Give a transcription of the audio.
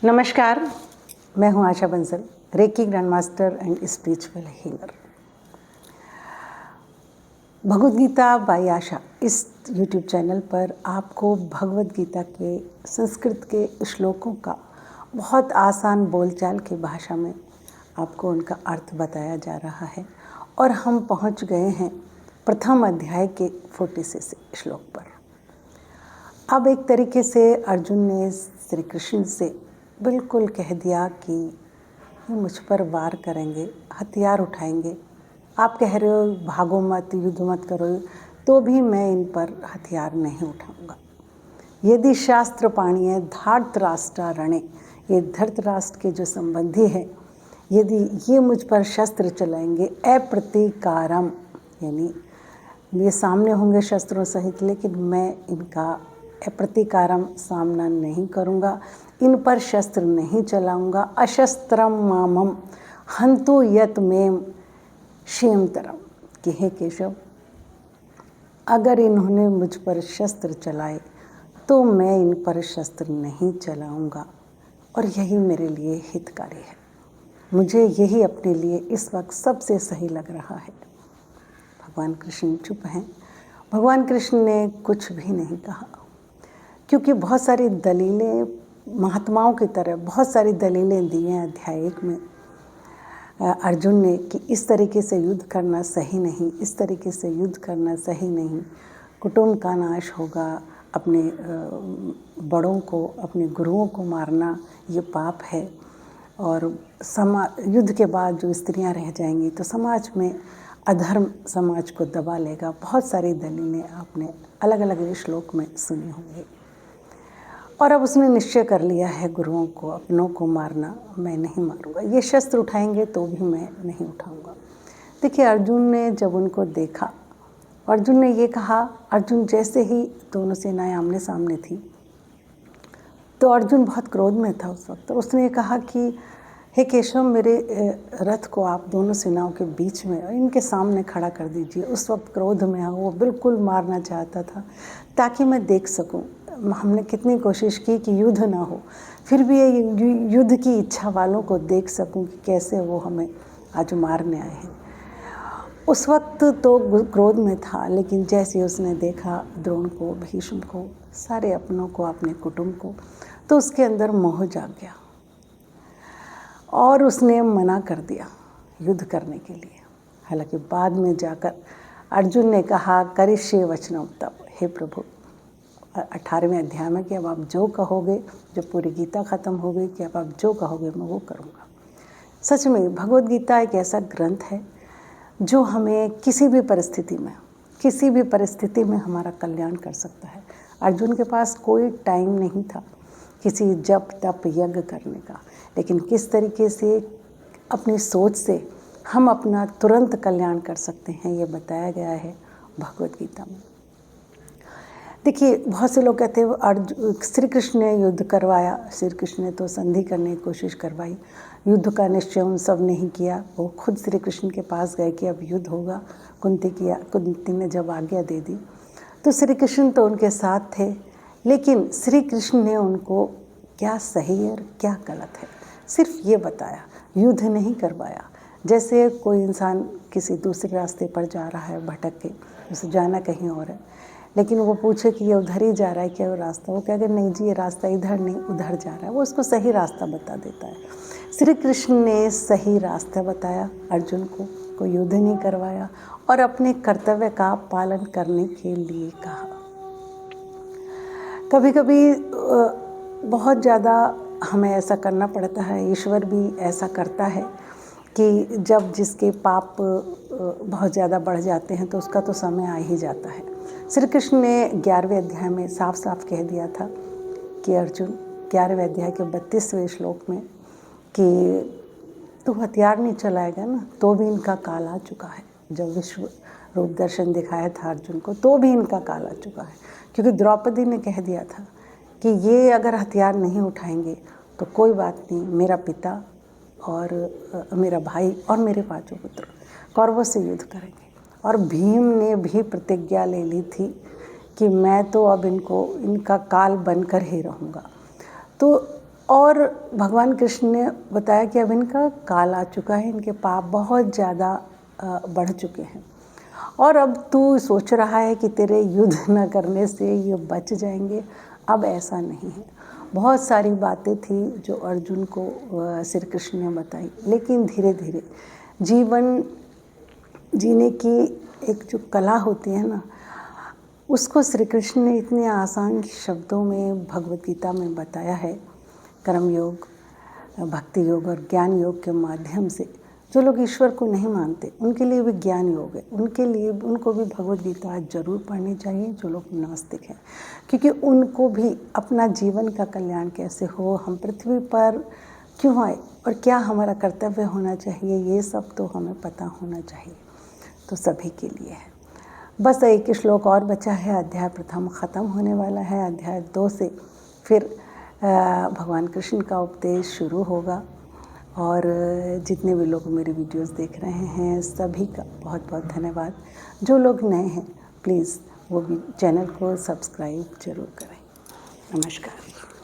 नमस्कार, मैं हूं Asha Bansal, reiki grand master and spiritual healer. Bhagavad Gita by Asha इस यूट्यूब चैनल पर आपको भगवद गीता के संस्कृत के श्लोकों का बहुत आसान बोलचाल की भाषा में आपको उनका अर्थ बताया जा रहा है और हम पहुंच गए हैं प्रथम अध्याय के 46 श्लोक पर। अब एक तरीके से अर्जुन ने श्री कृष्ण से बिल्कुल कह दिया कि ये मुझ पर वार करेंगे, हथियार उठाएंगे। आप कह रहे हो भागो मत, युद्ध मत करो, तो भी मैं इन पर हथियार नहीं उठाऊंगा। यदि शास्त्र पाणिये धार्तराष्ट्र रणे, ये धृतराष्ट्र के जो संबंधी हैं, यदि ये मुझ पर शस्त्र चलाएंगे अप्रतीकारम, यानी ये सामने होंगे शस्त्रों सहित, लेकिन मैं इनका अप्रतीकारम सामना नहीं करूँगा, इन पर शस्त्र नहीं चलाऊँगा। अशस्त्रम मामम हंतु यत मेम क्षेमतरम, कि हे केशव, अगर इन्होंने मुझ पर शस्त्र चलाए तो मैं इन पर शस्त्र नहीं चलाऊँगा और यही मेरे लिए हितकारी है। मुझे यही अपने लिए इस वक्त सबसे सही लग रहा है। भगवान कृष्ण चुप हैं। भगवान कृष्ण ने कुछ भी नहीं कहा, क्योंकि बहुत सारी दलीलें महात्माओं की तरह बहुत सारी दलीलें दी हैं अध्याय 1 में अर्जुन ने कि इस तरीके से युद्ध करना सही नहीं, इस तरीके से युद्ध करना सही नहीं, कुटुंब का नाश होगा, अपने बड़ों को, अपने गुरुओं को मारना ये पाप है, और युद्ध के बाद जो स्त्रियां रह जाएंगी तो समाज में अधर्म समाज को दबा लेगा। बहुत सारी दलीलें आपने अलग अलग श्लोक में सुनी होंगी। और अब उसने निश्चय कर लिया है गुरुओं को, अपनों को मारना मैं नहीं मारूंगा। ये शस्त्र उठाएंगे तो भी मैं नहीं उठाऊंगा। देखिए, अर्जुन ने जब उनको देखा, अर्जुन ने ये कहा, अर्जुन जैसे ही दोनों सेनाएं आमने सामने थी तो अर्जुन बहुत क्रोध में था उस वक्त। और उसने कहा कि हे केशव, मेरे रथ को आप दोनों सेनाओं के बीच में इनके सामने खड़ा कर दीजिए। उस वक्त क्रोध में वो बिल्कुल मारना चाहता था ताकि मैं देख सकूं। हमने कितनी कोशिश की कि युद्ध ना हो, फिर भी ये युद्ध की इच्छा वालों को देख सकूं कि कैसे वो हमें आज मारने आए हैं। उस वक्त तो क्रोध में था, लेकिन जैसे उसने देखा द्रोण को, भीष्म को, सारे अपनों को, अपने कुटुंब को, तो उसके अंदर मोह जाग गया और उसने मना कर दिया युद्ध करने के लिए। हालांकि बाद में जाकर अर्जुन ने कहा करिष्ये वचनम तब, हे प्रभु, 18वें अध्याय में कि अब आप जो कहोगे, जब पूरी गीता ख़त्म हो गई, कि अब आप जो कहोगे मैं वो करूँगा। सच में भगवद गीता एक ऐसा ग्रंथ है जो हमें किसी भी परिस्थिति में हमारा कल्याण कर सकता है। अर्जुन के पास कोई टाइम नहीं था किसी जप तप यज्ञ करने का, लेकिन किस तरीके से अपनी सोच से हम अपना तुरंत कल्याण कर सकते हैं, ये बताया गया है भगवद गीता में। देखिए, बहुत से लोग कहते हैं श्री कृष्ण ने युद्ध करवाया, श्री कृष्ण ने तो संधि करने की कोशिश करवाई, युद्ध का निश्चय उन सब नहीं किया। वो खुद श्री कृष्ण के पास गए कि अब युद्ध होगा। कुंती ने जब आज्ञा दे दी तो श्री कृष्ण तो उनके साथ थे, लेकिन श्री कृष्ण ने उनको क्या सही और क्या गलत है सिर्फ ये बताया, युद्ध नहीं करवाया। जैसे कोई इंसान किसी दूसरे रास्ते पर जा रहा है, भटक के, उसे जाना कहीं और है, लेकिन वो पूछे कि ये उधर ही जा रहा है क्या वो रास्ता, वो कहेगा नहीं जी, ये रास्ता इधर नहीं उधर जा रहा है। वो उसको सही रास्ता बता देता है। श्री कृष्ण ने सही रास्ता बताया अर्जुन को, कोई युद्ध नहीं करवाया और अपने कर्तव्य का पालन करने के लिए कहा। कभी कभी बहुत ज़्यादा हमें ऐसा करना पड़ता है, ईश्वर भी ऐसा करता है कि जब जिसके पाप बहुत ज़्यादा बढ़ जाते हैं तो उसका तो समय आ ही जाता है। श्री कृष्ण ने 11वें अध्याय में साफ साफ कह दिया था कि अर्जुन, 11वें अध्याय के 32वें श्लोक में, कि तू हथियार नहीं चलाएगा ना तो भी इनका काल आ चुका है। जब विश्व रूप दर्शन दिखाया था अर्जुन को तो भी इनका काल आ चुका है, क्योंकि द्रौपदी ने कह दिया था कि ये अगर हथियार नहीं उठाएंगे तो कोई बात नहीं, मेरा पिता और मेरा भाई और मेरे 5 पुत्र कौरवों से युद्ध करेंगे। और भीम ने भी प्रतिज्ञा ले ली थी कि मैं तो अब इनका काल बनकर ही रहूँगा। तो और भगवान कृष्ण ने बताया कि अब इनका काल आ चुका है, इनके पाप बहुत ज़्यादा बढ़ चुके हैं और अब तू सोच रहा है कि तेरे युद्ध न करने से ये बच जाएंगे। अब ऐसा नहीं है। बहुत सारी बातें थी जो अर्जुन को श्री कृष्ण ने बताई, लेकिन धीरे धीरे जीवन जीने की एक जो कला होती है ना, उसको श्री कृष्ण ने इतने आसान शब्दों में भगवद गीता में बताया है। कर्म योग, भक्ति योग और ज्ञान योग के माध्यम से जो लोग ईश्वर को नहीं मानते उनके लिए भी ज्ञान योग है, उनके लिए उनको भी भगवद गीता जरूर पढ़नी चाहिए। जो लोग नास्तिक हैं, क्योंकि उनको भी अपना जीवन का कल्याण कैसे हो, हम पृथ्वी पर क्यों आए और क्या हमारा कर्तव्य होना चाहिए, ये सब तो हमें पता होना चाहिए। तो सभी के लिए है। बस एक श्लोक और बचा है, अध्याय प्रथम ख़त्म होने वाला है। अध्याय 2 से फिर भगवान कृष्ण का उपदेश शुरू होगा। और जितने भी लोग मेरी वीडियोस देख रहे हैं सभी का बहुत बहुत धन्यवाद। जो लोग नए हैं प्लीज़ वो भी चैनल को सब्सक्राइब जरूर करें। नमस्कार।